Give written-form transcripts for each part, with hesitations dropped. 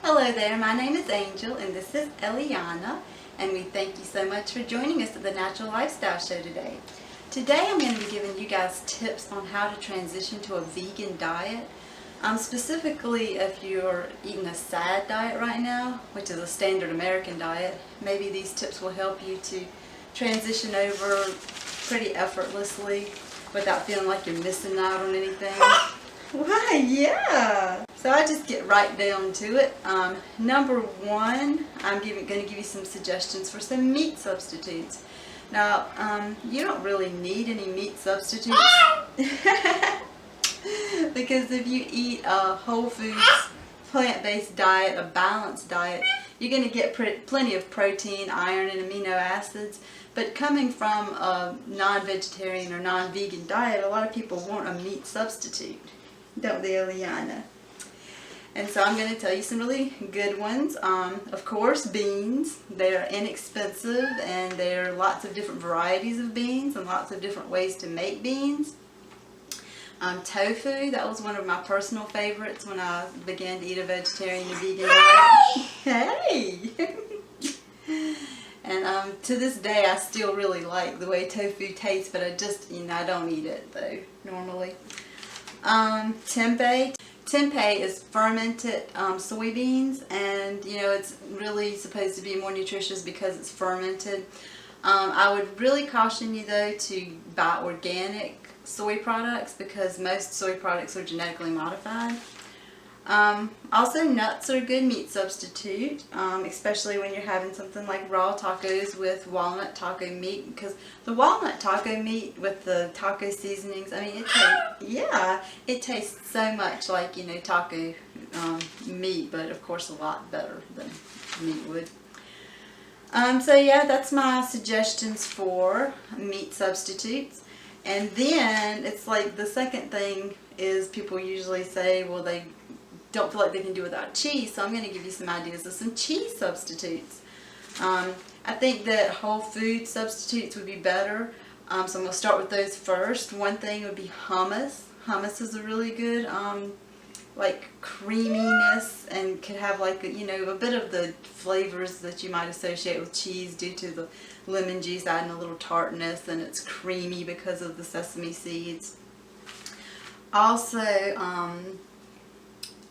Hello there, my name is Angel and this is Eliana, and we thank you so much for joining us at the Natural Lifestyle Show today. Today I'm going to be giving you guys tips on how to transition to a vegan diet. Specifically if you're eating a SAD diet right now, which is a standard American diet, maybe these tips will help you to transition over pretty effortlessly without feeling like you're missing out on anything. Why, yeah. So I just get right down to it. Number one, I'm going to give you some suggestions for some meat substitutes. Now, you don't really need any meat substitutes because if you eat a whole foods, plant-based diet, a balanced diet, you're going to get plenty of protein, iron, and amino acids. But coming from a non-vegetarian or non-vegan diet, a lot of people want a meat substitute. Don't they, Eliana? And so I'm going to tell you some really good ones. Of course, beans. They're inexpensive, and there are lots of different varieties of beans and lots of different ways to make beans. Tofu, that was one of my personal favorites when I began to eat a vegetarian and vegan diet. Hey! And to this day, I still really like the way tofu tastes, but I don't eat it though, normally. Tempeh. Tempeh is fermented soybeans, and it's really supposed to be more nutritious because it's fermented. I would really caution you though to buy organic soy products because most soy products are genetically modified. Also, nuts are a good meat substitute, especially when you're having something like raw tacos with walnut taco meat, because the walnut taco meat with the taco seasonings, I mean, it tastes so much like, taco meat, but of course a lot better than meat would. So yeah, that's my suggestions for meat substitutes. And then it's like the second thing is people usually say, well, they don't feel like they can do without cheese, so I'm going to give you some ideas of some cheese substitutes. I think that whole food substitutes would be better, so I'm going to start with those first. One thing would be hummus. Hummus is a really good like creaminess, and could have like a bit of the flavors that you might associate with cheese due to the lemon juice adding a little tartness, and it's creamy because of the sesame seeds. Also,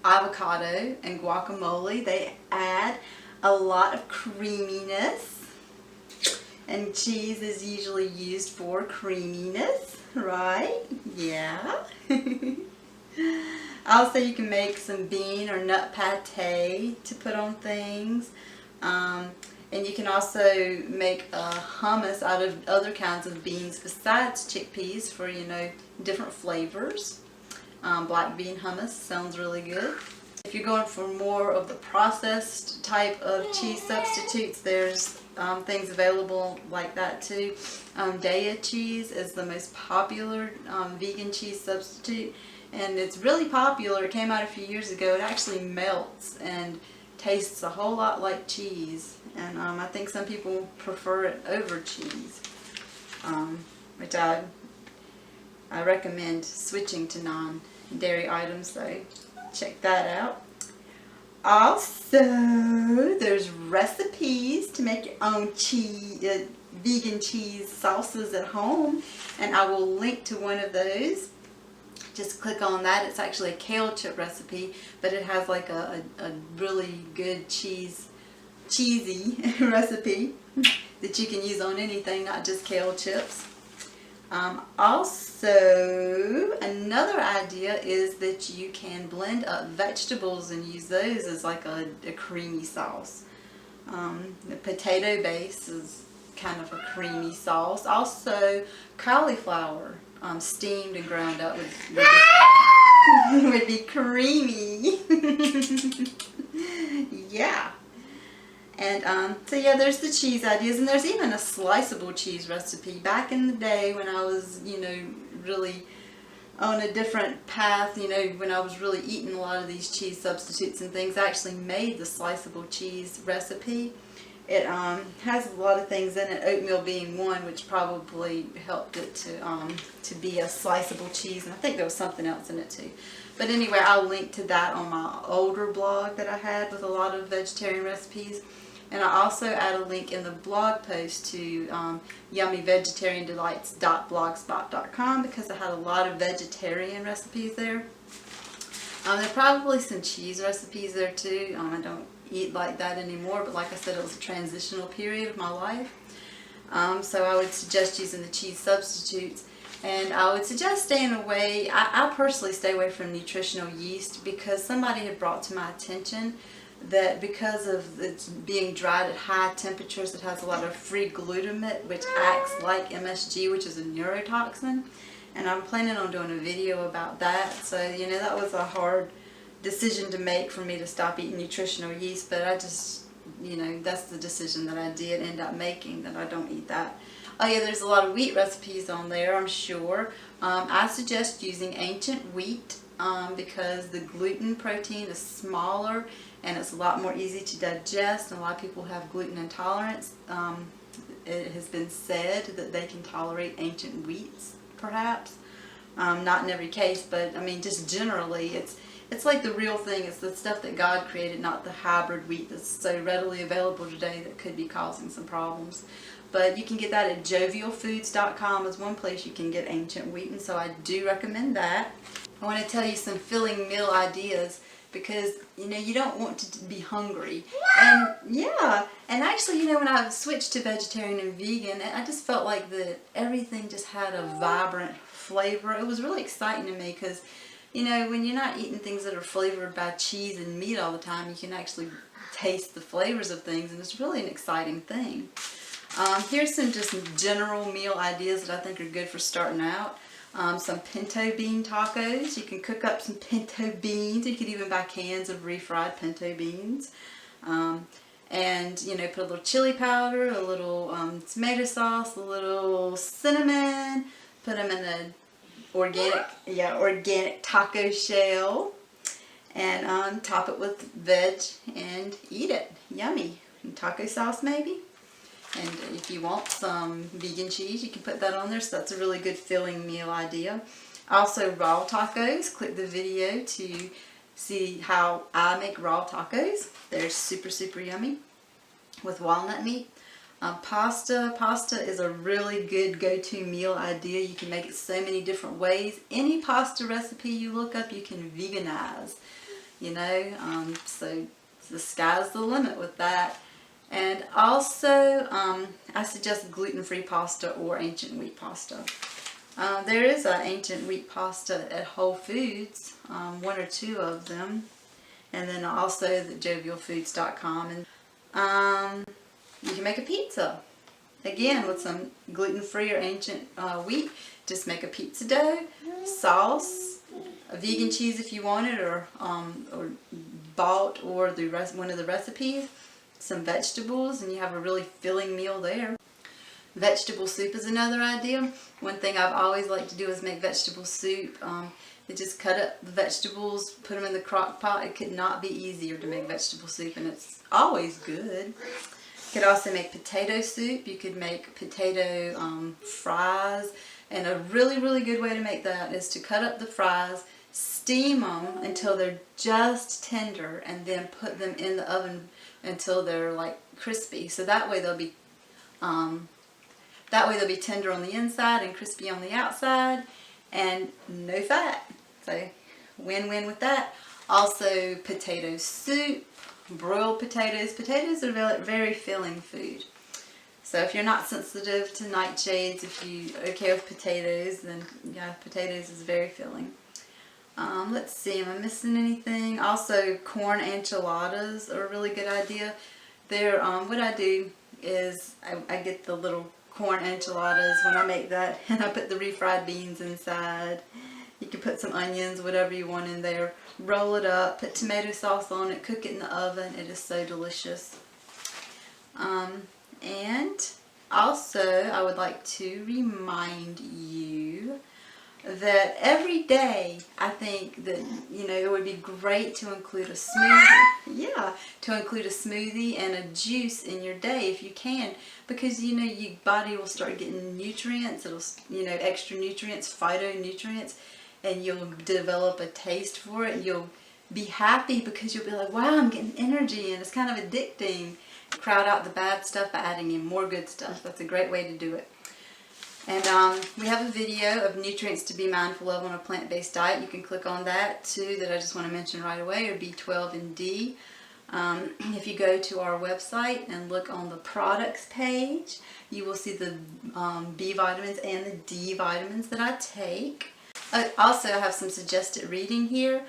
avocado and guacamole, they add a lot of creaminess, and cheese is usually used for creaminess, right? Yeah. Also, you can make some bean or nut pate to put on things, and you can also make a hummus out of other kinds of beans besides chickpeas for different flavors. Black bean hummus sounds really good. If you're going for more of the processed type of cheese substitutes, there's things available like that too. Daiya cheese is the most popular vegan cheese substitute, and it's really popular. It came out a few years ago. It actually melts and tastes a whole lot like cheese, and I think some people prefer it over cheese, which I recommend switching to non-dairy items, so check that out. Also, there's recipes to make your own cheese, vegan cheese sauces at home, and I will link to one of those. Just click on that. It's actually a kale chip recipe, but it has like a really good cheesy recipe that you can use on anything, not just kale chips. Also, another idea is that you can blend up vegetables and use those as like a creamy sauce. The potato base is kind of a creamy sauce. Also, cauliflower steamed and ground up would be creamy. Yeah. And so yeah, there's the cheese ideas, and there's even a sliceable cheese recipe. Back in the day when I was, really on a different path, when I was really eating a lot of these cheese substitutes and things, I actually made the sliceable cheese recipe. It has a lot of things in it, oatmeal being one, which probably helped it to be a sliceable cheese, and I think there was something else in it too. But anyway, I'll link to that on my older blog that I had with a lot of vegetarian recipes. And I also add a link in the blog post to yummyvegetariandelights.blogspot.com because I had a lot of vegetarian recipes there. There are probably some cheese recipes there too. I don't eat like that anymore, but like I said, it was a transitional period of my life. So I would suggest using the cheese substitutes. And I would suggest staying away. I personally stay away from nutritional yeast because somebody had brought to my attention that because of it being dried at high temperatures, it has a lot of free glutamate, which acts like MSG, which is a neurotoxin. And I'm planning on doing a video about that. So, that was a hard decision to make for me to stop eating nutritional yeast, but I just, that's the decision that I did end up making, that I don't eat that. Oh yeah, there's a lot of wheat recipes on there, I'm sure. I suggest using ancient wheat because the gluten protein is smaller and it's a lot more easy to digest, and a lot of people have gluten intolerance. It has been said that they can tolerate ancient wheats, perhaps. Not in every case, but I mean, just generally, it's like the real thing. It's the stuff that God created, not the hybrid wheat that's so readily available today that could be causing some problems. But you can get that at jovialfoods.com is one place you can get ancient wheat, and so I do recommend that. I want to tell you some filling meal ideas because, you don't want to be hungry. And and actually, when I switched to vegetarian and vegan, I just felt like that everything just had a vibrant flavor. It was really exciting to me because, when you're not eating things that are flavored by cheese and meat all the time, you can actually taste the flavors of things, and it's really an exciting thing. Here's some just general meal ideas that I think are good for starting out. Some pinto bean tacos. You can cook up some pinto beans. You could even buy cans of refried pinto beans. And, put a little chili powder, a little tomato sauce, a little cinnamon. Put them in an organic taco shell. And top it with veg and eat it. Yummy. And taco sauce maybe. And if you want some vegan cheese, you can put that on there. So that's a really good filling meal idea. Also, raw tacos. Click the video to see how I make raw tacos. They're super, super yummy with walnut meat. Pasta. Pasta is a really good go-to meal idea. You can make it so many different ways. Any pasta recipe you look up, you can veganize. So the sky's the limit with that. And also, I suggest gluten-free pasta or ancient wheat pasta. There is an ancient wheat pasta at Whole Foods, one or two of them. And then also the jovialfoods.com. And you can make a pizza. Again, with some gluten-free or ancient wheat. Just make a pizza dough, sauce, a vegan cheese if you want it, or bought, or one of the recipes. Some vegetables, and you have a really filling meal there. Vegetable soup is another idea. One thing I've always liked to do is make vegetable soup. You just cut up the vegetables, put them in the crock pot. It could not be easier to make vegetable soup, and it's always good. You could also make potato soup. You could make potato fries, and a really, really good way to make that is to cut up the fries, steam them until they're just tender, and then put them in the oven until they're like crispy. So that way they'll be tender on the inside and crispy on the outside, and no fat. So win-win with that. Also, potato soup, broiled potatoes. Potatoes are very filling food. So if you're not sensitive to nightshades, if you're okay with potatoes, then yeah, potatoes is very filling. Let's see, am I missing anything? Also, corn enchiladas are a really good idea. They're, what I do is I get the little corn enchiladas when I make that, and I put the refried beans inside. You can put some onions, whatever you want in there. Roll it up, put tomato sauce on it, cook it in the oven. It is so delicious. And also, I would like to remind you that every day, I think that, it would be great to include a smoothie. Yeah, to include a smoothie and a juice in your day if you can, because, your body will start getting nutrients. It'll, extra nutrients, phytonutrients. and you'll develop a taste for it. You'll be happy because you'll be like, wow, I'm getting energy, and it's kind of addicting. Crowd out the bad stuff by adding in more good stuff. That's a great way to do it. And we have a video of nutrients to be mindful of on a plant-based diet. You can click on that too, that I just want to mention right away, or B12 and D. If you go to our website and look on the products page, you will see the B vitamins and the D vitamins that I take. I also have some suggested reading here.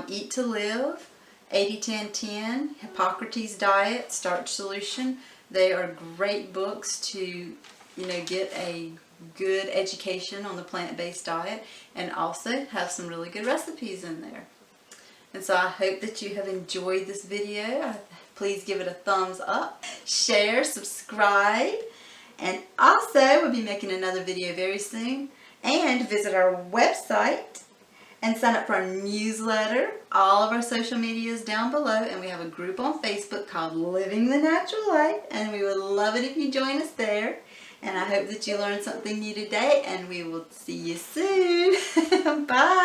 Eat to Live, 80-10-10, Hippocrates Diet, Starch Solution. They are great books to, get a good education on the plant-based diet, and also have some really good recipes in there. And so I hope that you have enjoyed this video. Please give it a thumbs up, share, subscribe, and also we'll be making another video very soon. And visit our website and sign up for our newsletter. All of our social media is down below, and we have a group on Facebook called Living the Natural Life, and we would love it if you join us there. And I hope that you learned something new today, and we will see you soon. Bye.